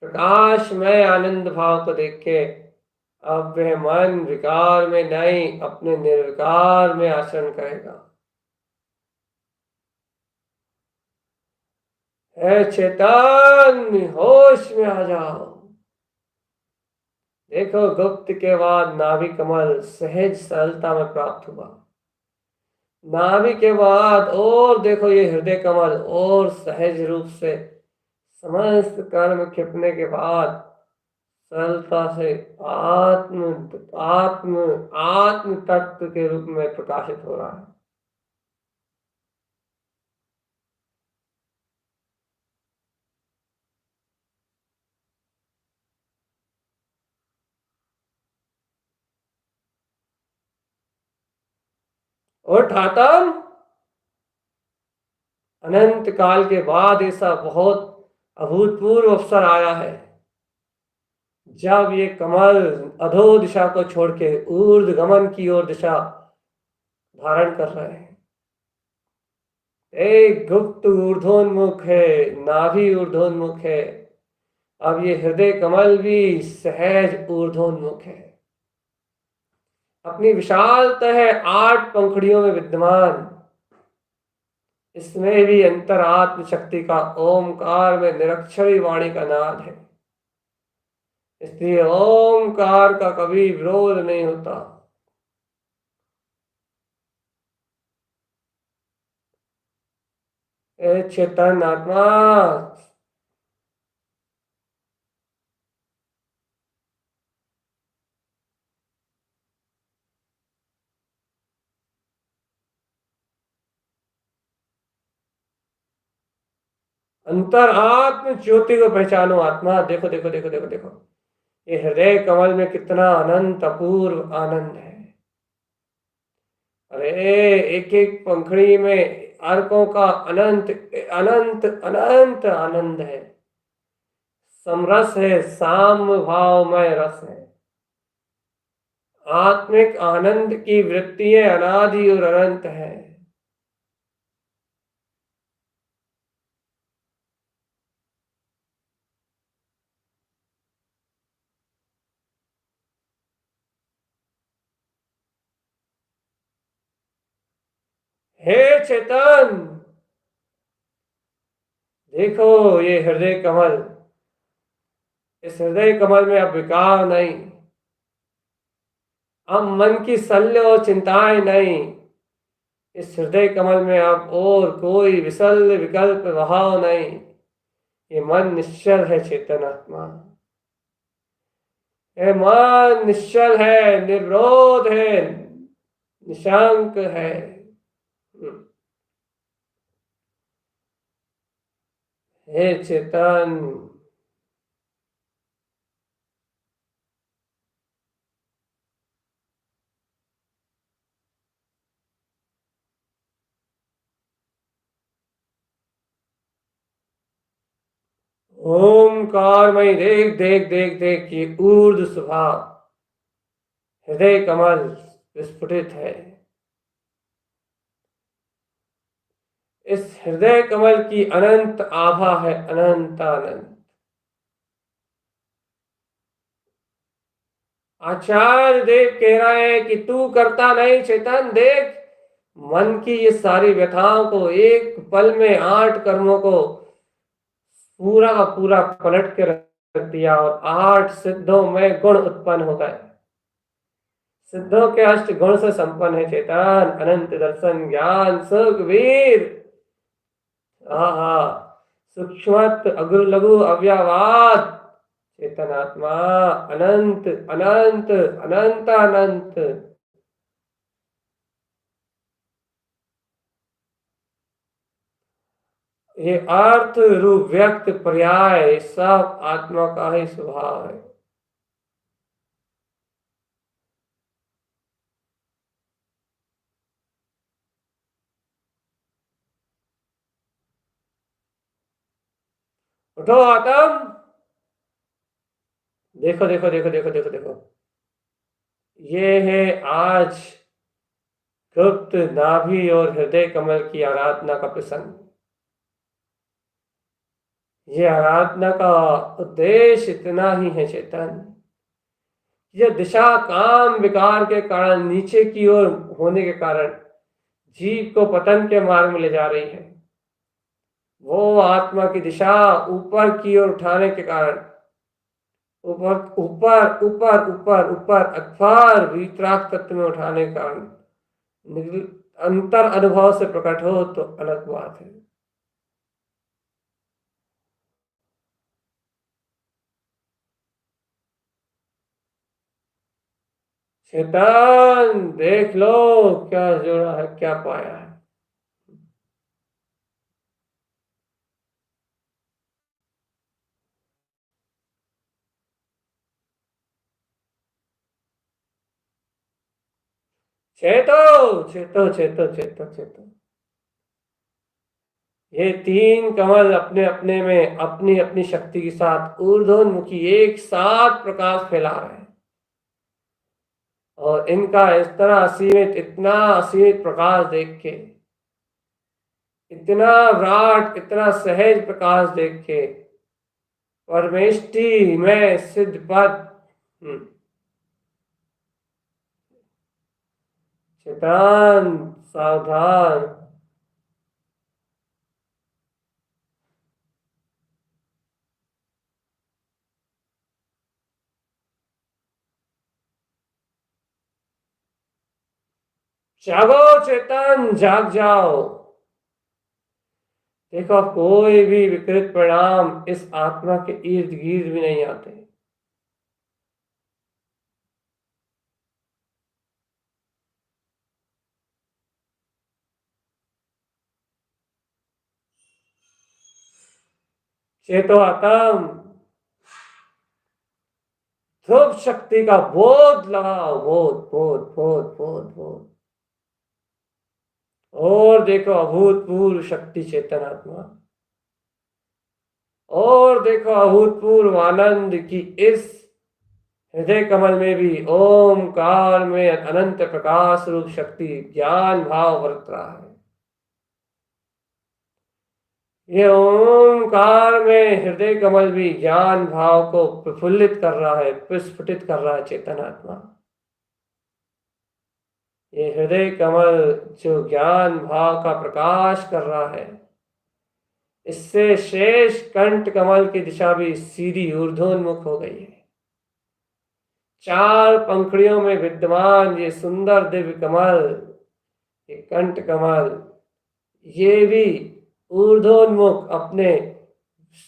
[SPEAKER 1] प्रकाश में आनंद भाव को देख के, अब वह मन विकार में नहीं अपने निर्विकार में आचरण करेगा। है चेतन, होश में आ जाओ। देखो, गुप्त के बाद नाभि कमल सहज सरलता में प्राप्त हुआ। नाभि के बाद और देखो ये हृदय कमल और सहज रूप से समस्त कर्म क्षिपने के बाद सरलता से आत्म आत्म आत्म तत्व के रूप में प्रकाशित हो रहा है। और ठातम, अनंत काल के बाद ऐसा बहुत अभूतपूर्व अवसर आया है जब ये कमल अधो दिशा को छोड़ के ऊर्ध्व गमन की ओर दिशा धारण कर रहे हैं। एक गुप्त ऊर्ध्वोन्मुख है, नाभि ऊर्ध्वोन्मुख है, अब ये हृदय कमल भी सहज ऊर्ध्वोन्मुख है, अपनी विशालता है 8 पंखुड़ियों में विद्यमान। इसमें भी अंतरात्म शक्ति का ओमकार में निरक्षरी वाणी का नाद है, इसलिए ओमकार का कभी विरोध नहीं होता। चेतन आत्मा, अंतर आत्म ज्योति को पहचानो। आत्मा, देखो देखो देखो देखो देखो, ये हृदय कमल में कितना अनंत अपूर्व आनंद है। अरे एक एक पंखड़ी में अर्कों का अनंत अनंत अनंत आनंद है, समरस है, साम भावमय रस है। आत्मिक आनंद की वृत्तियां अनादि और अनंत है। हे चेतन, देखो ये हृदय कमल, इस हृदय कमल में अब विकार नहीं, अब मन की शल्य और चिंताएं नहीं। इस हृदय कमल में अब और कोई विशल्य विकल्प भाव नहीं। ये मन निश्चल है चेतन आत्मा। ये मन निश्चल है, निर्विरोध है, निशंक है। हे चेतन, ओमकार में देख देख देख देख, ये ऊर्ध स्वभाव हृदय कमल विस्फुटित है। इस हृदय कमल की अनंत आभा है, अनंत अनंत। आचार्य देव कह रहे हैं कि तू करता नहीं चेतन, देख मन की ये सारी व्यथाओं को एक पल में 8 कर्मों को पूरा का पूरा पलट के रख दिया और 8 सिद्धों में गुण उत्पन्न हो गए। सिद्धों के 8 गुण से संपन्न है चेतन, अनंत दर्शन ज्ञान सुख वीर। आहा, सूक्ष्मत अग्र लघु अव्यवाद चेतन आत्मा, अनंत अनंत अनंत अनंत। ये अर्थ रूप व्यक्त पर्याय सब आत्मा का ही स्वभाव है। उठो आत्म, देखो देखो देखो देखो देखो देखो, ये है आज गुप्त नाभि और हृदय कमल की आराधना का प्रसंग। ये आराधना का उद्देश्य इतना ही है चेतन, यह दिशा काम विकार के कारण नीचे की ओर होने के कारण जीव को पतन के मार्ग में ले जा रही है। वो आत्मा की दिशा ऊपर की ओर उठाने के कारण, ऊपर ऊपर ऊपर ऊपर ऊपर अथवा वीतराग तत्व में उठाने के कारण अंतर अनुभव से प्रकट हो तो अलग बात है। शैतान देख लो क्या जोड़ा है, क्या पाया है। चेतो चेतो चेतो चेतो चेतो, ये 3 कमल अपने अपने में अपनी अपनी शक्ति के साथ ऊर्ध्वमुखी एक साथ प्रकाश फैला रहे हैं और इनका इस तरह असीमित, इतना असीमित प्रकाश देख के, इतना विराट, इतना सहज प्रकाश देख के परमेष्टि में सिद्ध पद शैतान सावधान। जागो चेतन, जाग जाओ। देखो कोई भी विपरीत परिणाम इस आत्मा के इर्द गिर्द भी नहीं आते। चेतो आत्म, ध्रुव शक्ति का बोध लगाओ, बोध बोध बोध बोध बोध, और देखो अभूतपूर्व शक्ति चेतन आत्मा, और देखो अभूतपूर्व आनंद की इस हृदय कमल में भी ओमकार में अनंत प्रकाश रूप शक्ति ज्ञान भाव वर्त रहा है। ये ओमकार में हृदय कमल भी ज्ञान भाव को प्रफुल्लित कर रहा है, प्रस्फुटित कर रहा है चेतन आत्मा। ये हृदय कमल जो ज्ञान भाव का प्रकाश कर रहा है, इससे शेष कंठ कमल की दिशा भी सीधी ऊर्ध्वोन्मुख हो गई है। 4 पंखड़ियों में विद्यमान ये सुंदर दिव्य कमल, ये कंठ कमल, ये भी ऊर्ध्वोन्मुख अपने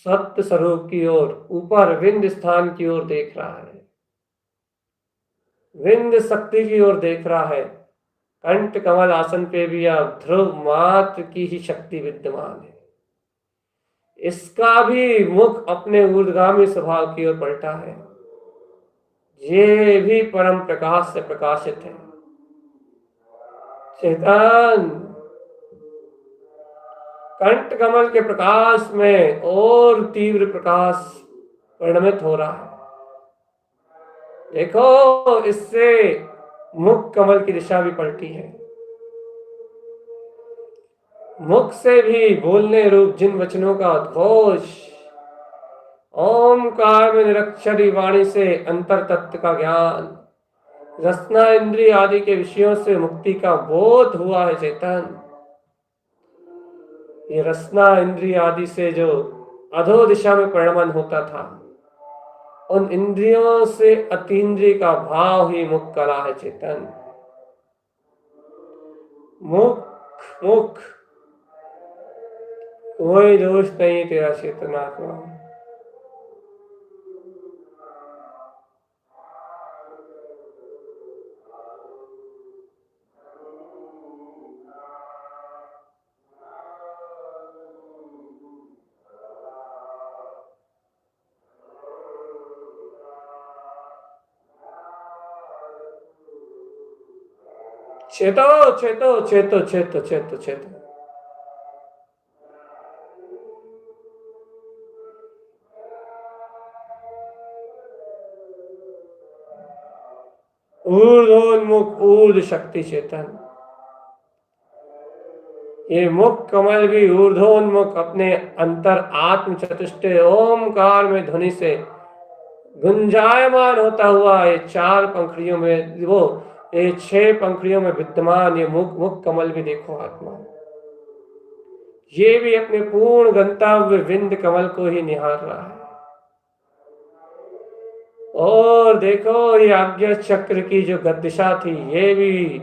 [SPEAKER 1] सत्य स्वरूप की ओर, ऊपर विंध्य स्थान की ओर देख रहा है। विंध्य शक्ति की ओर देख रहा है। कंठ कमल आसन पे भी अब ध्रुव मात्र की ही शक्ति विद्यमान है। इसका भी मुख अपने ऊर्ध्वगामी स्वभाव की ओर पलटा है। ये भी परम प्रकाश से प्रकाशित है। चेतन कंठ कमल के प्रकाश में और तीव्र प्रकाश परिणमित हो रहा है। देखो, इससे मुख कमल की दिशा भी पलटी है। मुख से भी बोलने रूप जिन वचनों का उद्घोष, ओमकार में निरक्षरी वाणी से अंतर तत्व का ज्ञान, रसना इंद्रिय आदि के विषयों से मुक्ति का बोध हुआ है। चेतन, ये रसना इंद्रिय आदि से जो अधो दिशा में परिणमन होता था, उन इंद्रियों से अतीन्द्रिय का भाव ही मुख कला है। चेतन, मुख मुख कोई दोष नहीं तेरा चेतनात्मा। चेतो चेतो चेतो चेतो चेतो चेतो। ऊर्ध्वोन्मुख ऊर्ध्व शक्ति चेतन, ये मुख कमल भी ऊर्ध्वोन्मुख अपने अंतर आत्म चतुष्टय ओमकार में ध्वनि से गुंजायमान होता हुआ ये चार पंखड़ियों में, वो ये 6 पंखड़ियों में विद्यमान ये मुख मुख कमल भी देखो आत्मा, ये भी अपने पूर्ण गंतव्य विंद कमल को ही निहार रहा है। और देखो, ये आज्ञा चक्र की जो गतिशा थी, ये भी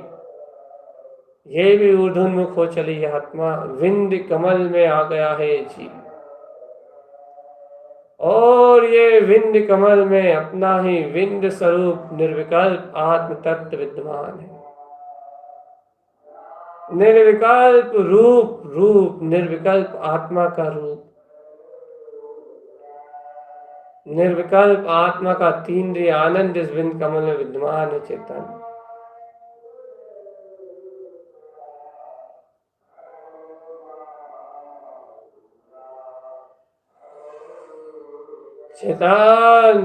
[SPEAKER 1] ऊर्ध्वोन्मुख हो चली है आत्मा, विंद कमल में आ गया है जी। और ये विंद कमल में अपना ही विंद स्वरूप निर्विकल्प आत्म तत्व विद्यमान है। निर्विकल्प रूप रूप निर्विकल्प आत्मा का रूप, निर्विकल्प आत्मा का तीन्द्रिय आनंद इस विंद कमल में विद्यमान है। चेतन, चेतन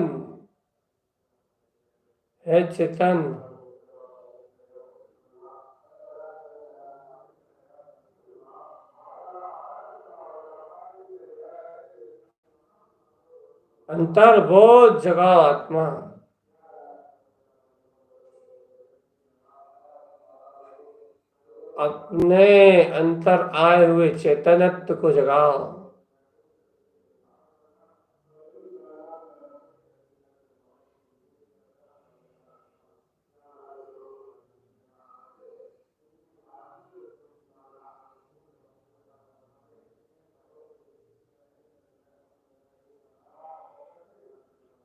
[SPEAKER 1] है चेतन, अंतर्बोध जगा आत्मा, अपने अंतर आए हुए चेतनत्व को जगाओ।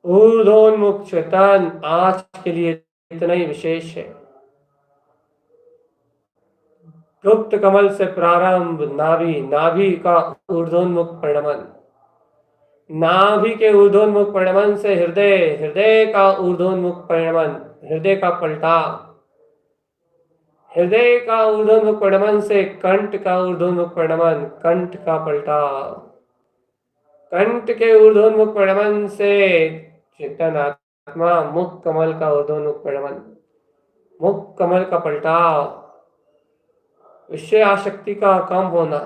[SPEAKER 1] ऊर्ध्वोन्मुख चेतन आज के लिए इतना ही विशेष है। गुप्त कमल से प्रारंभ नाभि, नाभि का ऊर्ध्वोन्मुख परिणमन, नाभि के ऊर्ध्वोन्मुख परिणमन से हृदय, हृदय का ऊर्ध्वोन्मुख परिणमन, हृदय का पलटाव, हृदय का ऊर्ध्वोन्मुख परिणमन से कंठ का ऊर्ध्वोन्मुख परिणमन, कंठ का पलटाव, कंठ के ऊर्ध्वोन्मुख परिणमन से चेतन आत्मा मुख कमल का ऊर्ध्वोन्मुख परिणमन, मुख कमल का पलटाव, विषय आसक्ति का कम होना,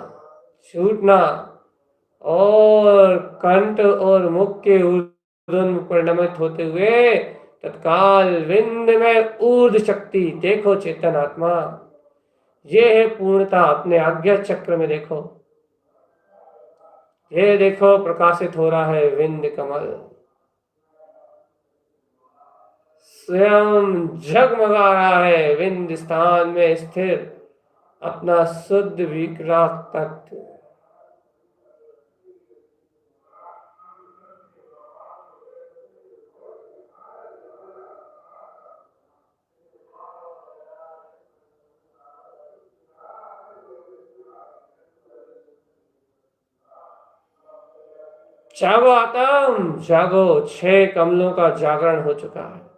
[SPEAKER 1] छूटना, और कंठ और मुख के ऊर्ध्वोन्मुख परिणमित होते हुए तत्काल विंद में ऊर्ध शक्ति देखो। चेतन आत्मा, ये है पूर्णता। अपने आज्ञा चक्र में देखो, ये देखो प्रकाशित हो रहा है विंद कमल, स्वयं झगमगा रहा है विंद स्थान में स्थिर अपना शुद्ध विक्रांत तत्व। जागो आत्म जागो, 6 कमलों का जागरण हो चुका है।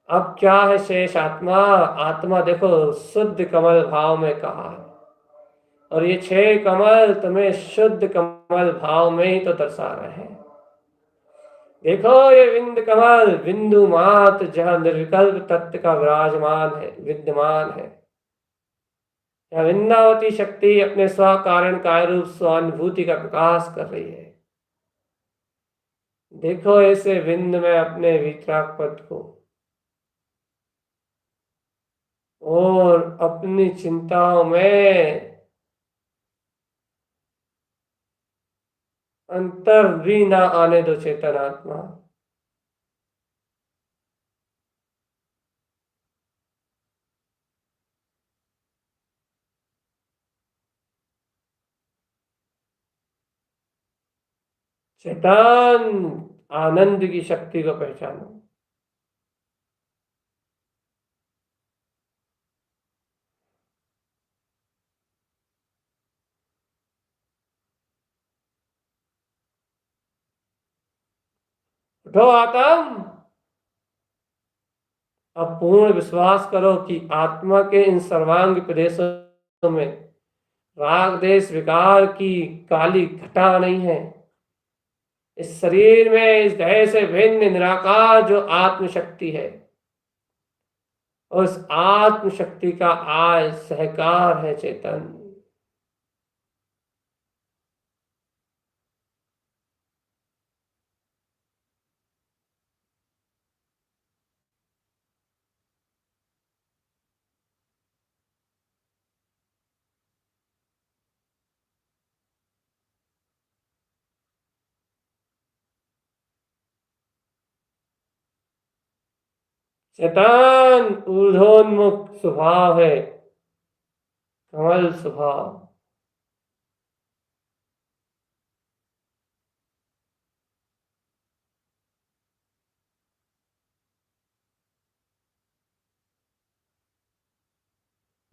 [SPEAKER 1] अब क्या है शेष आत्मा? आत्मा देखो शुद्ध कमल भाव में कहा है, और ये 6 कमल तुम्हें शुद्ध कमल भाव में ही तो दर्शा रहे हैं। देखो ये बिंद कमल बिंदु मात्र जहां निर्विकल्प तत्व का विराजमान है, विद्यमान है। यहाँ वृंदावती शक्ति अपने स्व कारण काय रूप स्वानुभूति का प्रकाश कर रही है। देखो ऐसे बिंद में अपने वितराग पद को, और अपनी चिंताओं में अंतर भी ना आने दो चेतन आत्मा। चेतन आनंद की शक्ति को पहचानो। उठो आत्म, अब पूर्ण विश्वास करो कि आत्मा के इन सर्वांग प्रदेशों में राग देश विकार की काली घटा नहीं है। इस शरीर में इस देह से भिन्न निराकार जो आत्म शक्ति है, उस आत्म शक्ति का आज सहकार है चेतन। चेतन ऊर्ध्वोन्मुख स्वभाव है, कमल स्वभाव।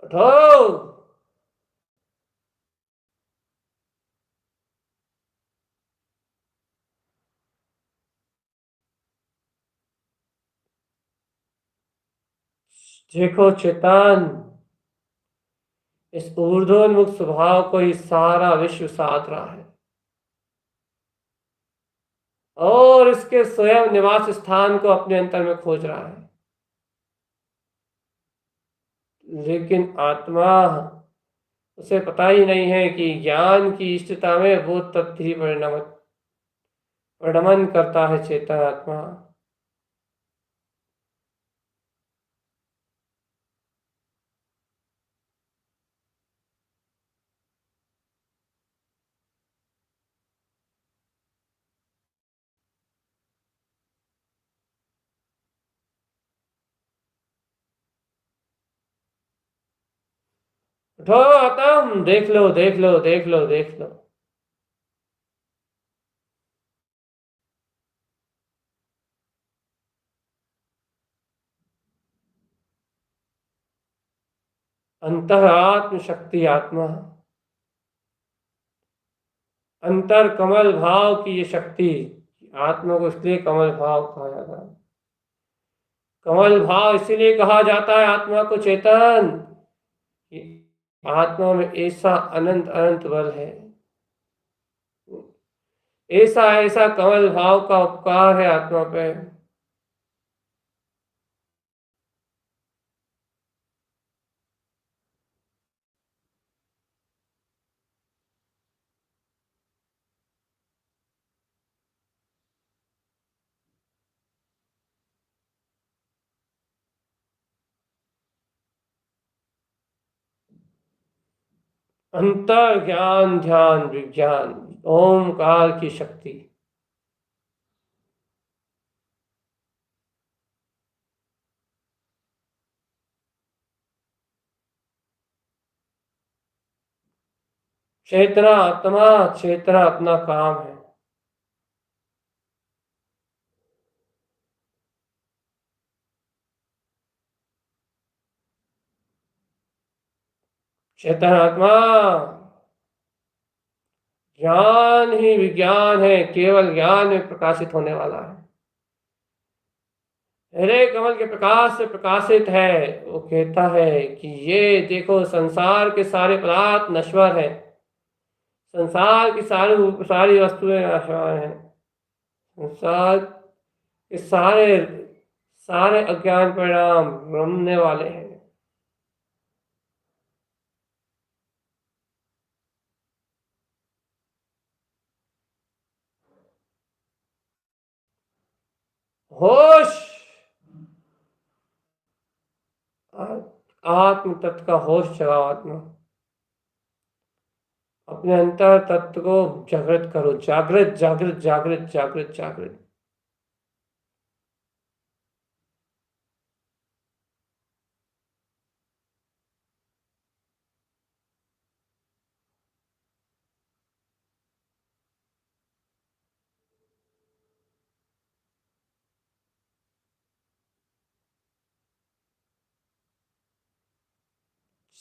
[SPEAKER 1] उठो, देखो चेतन, इस ऊर्ध्वोन्मुख स्वभाव को ही सारा विश्व साध रहा है, और इसके स्वयं निवास स्थान को अपने अंतर में खोज रहा है। लेकिन आत्मा, उसे पता ही नहीं है कि ज्ञान की इष्टता में वो तथ्य ही परिणमन करता है चेतन आत्मा। उठो आत्म, देख लो देख लो देख लो देख लो। अंतर आत्म शक्ति आत्मा, अंतर कमल भाव की ये शक्ति। आत्मा को इसलिए कमल भाव कहा जाता है। कमल भाव इसलिए कहा जाता है आत्मा को चेतन, कि आत्मा में ऐसा अनंत अनंत बल है, ऐसा ऐसा कमल भाव का उपकार है आत्मा पे। अंतर ज्ञान ध्यान विज्ञान, ओमकार की शक्ति। चेतना आत्मा, चेतना अपना काम है। चेतन आत्मा ज्ञान ही विज्ञान है, केवल ज्ञान में प्रकाशित होने वाला है। हरे कमल के प्रकाश से प्रकाशित है। वो कहता है कि ये देखो, संसार के सारे पदार्थ नश्वर हैं, संसार की सारी सारी वस्तुएं नश्वर हैं, संसार के सारे सारे अज्ञान परिणाम रमने वाले हैं। होश, आत्म तत्व का होश जगाओ। आत्मा अपने अंतर तत्व को जागृत करो। जागृत जागृत जागृत जागृत जागृत।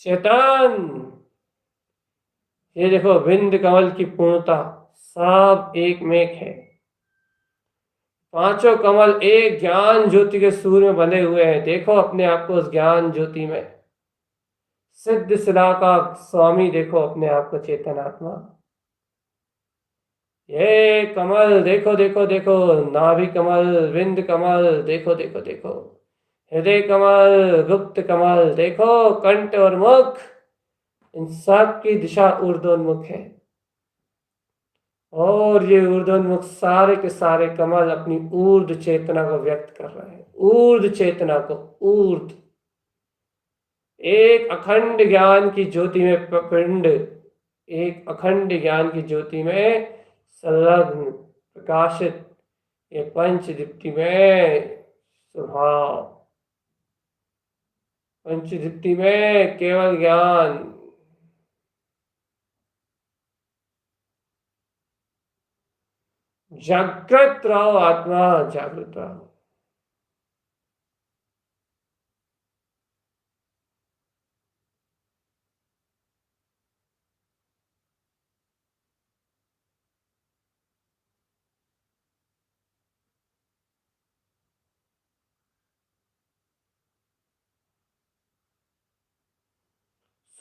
[SPEAKER 1] चेतन, ये देखो बिंद कमल की पूर्णता, सब एक में एक है। पांचों कमल एक ज्ञान ज्योति के सूर्य में बंधे हुए हैं। देखो अपने आप को उस ज्ञान ज्योति में। सिद्ध शिला का स्वामी देखो अपने आप को, चेतन आत्मा। ये कमल देखो देखो देखो, नाभि कमल, विंद कमल देखो देखो देखो, हृदय कमल, गुप्त कमल देखो, कंठ और मुख, इन सब की दिशा ऊर्ध्वोन्मुख है। और ये ऊर्ध्वोन्मुख सारे के सारे कमल अपनी ऊर्ध्व चेतना को व्यक्त कर रहे हैं। ऊर्ध्व चेतना को, ऊर्ध्व एक अखंड ज्ञान की ज्योति में पिंड, एक अखंड ज्ञान की ज्योति में संलग्न प्रकाशित, ये पंचदीप्ति में स्वभाव, पंचदीप्ति में केवल ज्ञान। जागृत रहो आत्मा, जागृत रहो।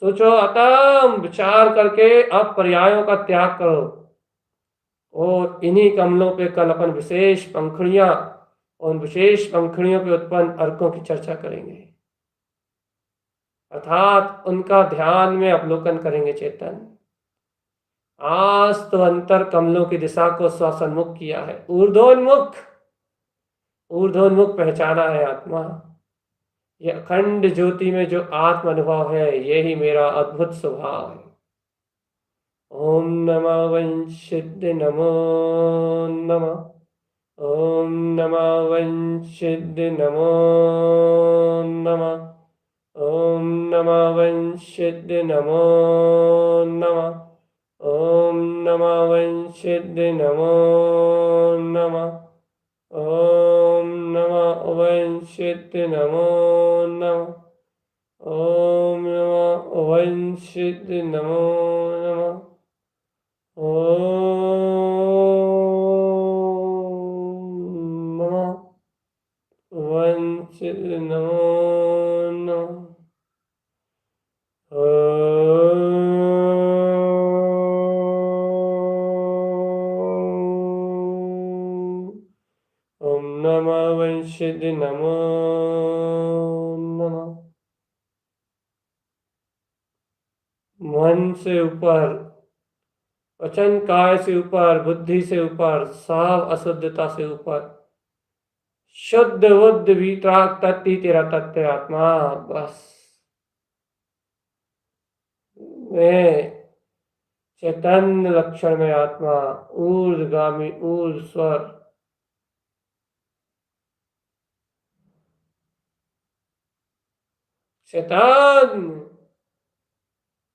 [SPEAKER 1] सोचो आत्म, विचार करके अब पर्यायों का त्याग करो और इन्हीं कमलों पे कल अपन विशेष पंखुड़ियां, उन विशेष पंखुड़ियों पे उत्पन्न अर्कों की चर्चा करेंगे, अर्थात उनका ध्यान में अवलोकन करेंगे। चेतन, आज तो अंतर कमलों की दिशा को श्वसनमुख किया है, ऊर्ध्वोन्मुख, ऊर्ध्वोन्मुख पहचाना है आत्मा। ये अखंड ज्योति में जो आत्म अनुभव है, यही मेरा अद्भुत स्वभाव है। ओम नमः वंशिद नमो नमः। ओम नमः वंशिद नमो नमः। ओम नमः वंशिद नमो नमः। ओम नमः वंशिद नमो नमः। ओम नमः वंशिद नमो नमः। ओम नमः वंशिद नमो नमः। ओम नमः वंशिद नमो नमः। ओम नमः वंशिद नमो नमः। मन से ऊपर, वचन काय से ऊपर, बुद्धि से ऊपर, सब अशुद्धता से ऊपर, शुद्ध बुद्ध वितराग तत्व तेरा तत्व आत्मा। बस मैं चैतन्य लक्षण में आत्मा, ऊर्ध्वगामी, ऊर्ध्व स्वर। चैतन्य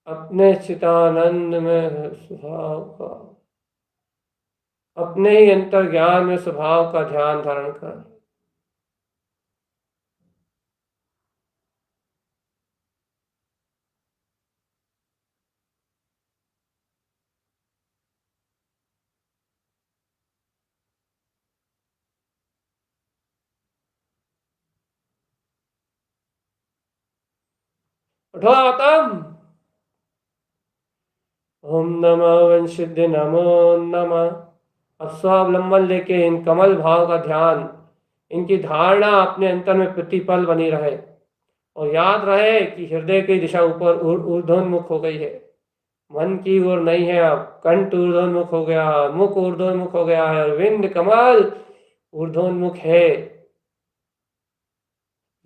[SPEAKER 1] अपने चितानंद में स्वभाव का, अपने ही अंतर ज्ञान में स्वभाव का ध्यान धारण कर। उठो आत्म। ओम नमः वंशिद्ध नमो नमः। अब स्वावलंबन लेके इन कमल भाव का ध्यान, इनकी धारणा अपने अंतर में प्रतिपल बनी रहे और याद रहे कि हृदय की दिशा ऊपर ऊर्ध्वोन्मुख हो गई है, मन की ओर नहीं है। अब कंठ ऊर्ध्वोन्मुख हो गया, मुख ऊर्ध्वोन्मुख हो गया है और विंद कमल ऊर्ध्वोन्मुख है।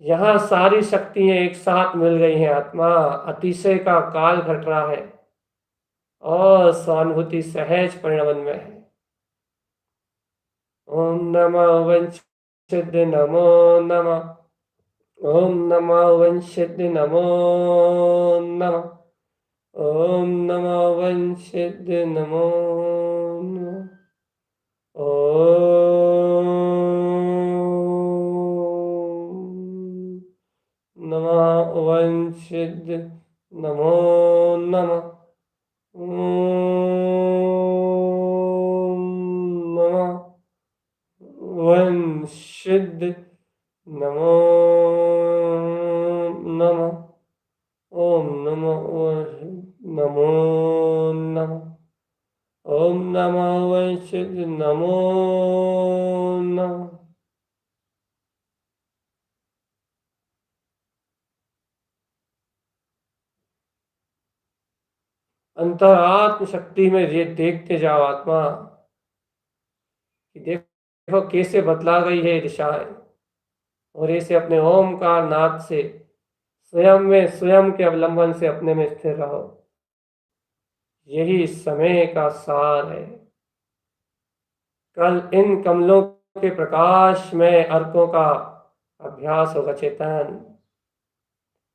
[SPEAKER 1] यहाँ सारी शक्तियां एक साथ मिल गई हैं आत्मा। अतिशय का काल घट रहा है और सहानुभूति सहज परिणमन में है। ओम नमः वंशिद नमो नमः। ओम नमः वंशिद नमो नमः। ओम नमः वंशिद नमो नमः। ओम नमः वंशिद नमो नमः। ओम नमः वंशिद नमो नमः। ओम नमः नमो नमः। ओम नमः वंशिद नमो नमः। अंतरात्म शक्ति में ये देखते जाओ आत्मा कि देखो कैसे बदला गई है दिशाएं, और ऐसे अपने ओमकार नाद से स्वयं में स्वयं के अवलंबन से अपने में स्थिर रहो। यही समय का सार है। कल इन कमलों के प्रकाश में अर्कों का अभ्यास होगा चेतन।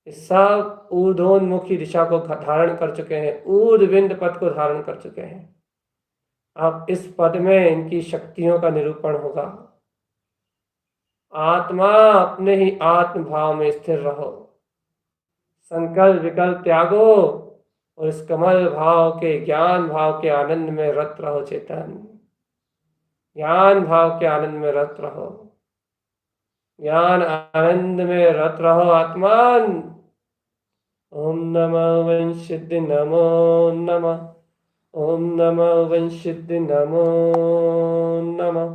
[SPEAKER 1] इस सब ऊर्ध्वोन्मुखी दिशा को धारण कर चुके हैं, ऊर्ध्वविंद पद को धारण कर चुके हैं। अब इस पद में इनकी शक्तियों का निरूपण होगा। आत्मा अपने ही आत्म भाव में स्थिर रहो, संकल्प विकल्प त्यागो और इस कमल भाव के ज्ञान भाव के आनंद में रत रहो चेतन। ज्ञान भाव के आनंद में रत रहो, ज्ञान आनंद में रत रहो आत्मान। ओम नमः वंशिद नमो नमः। ओम नमः वंशिद नमो नमः।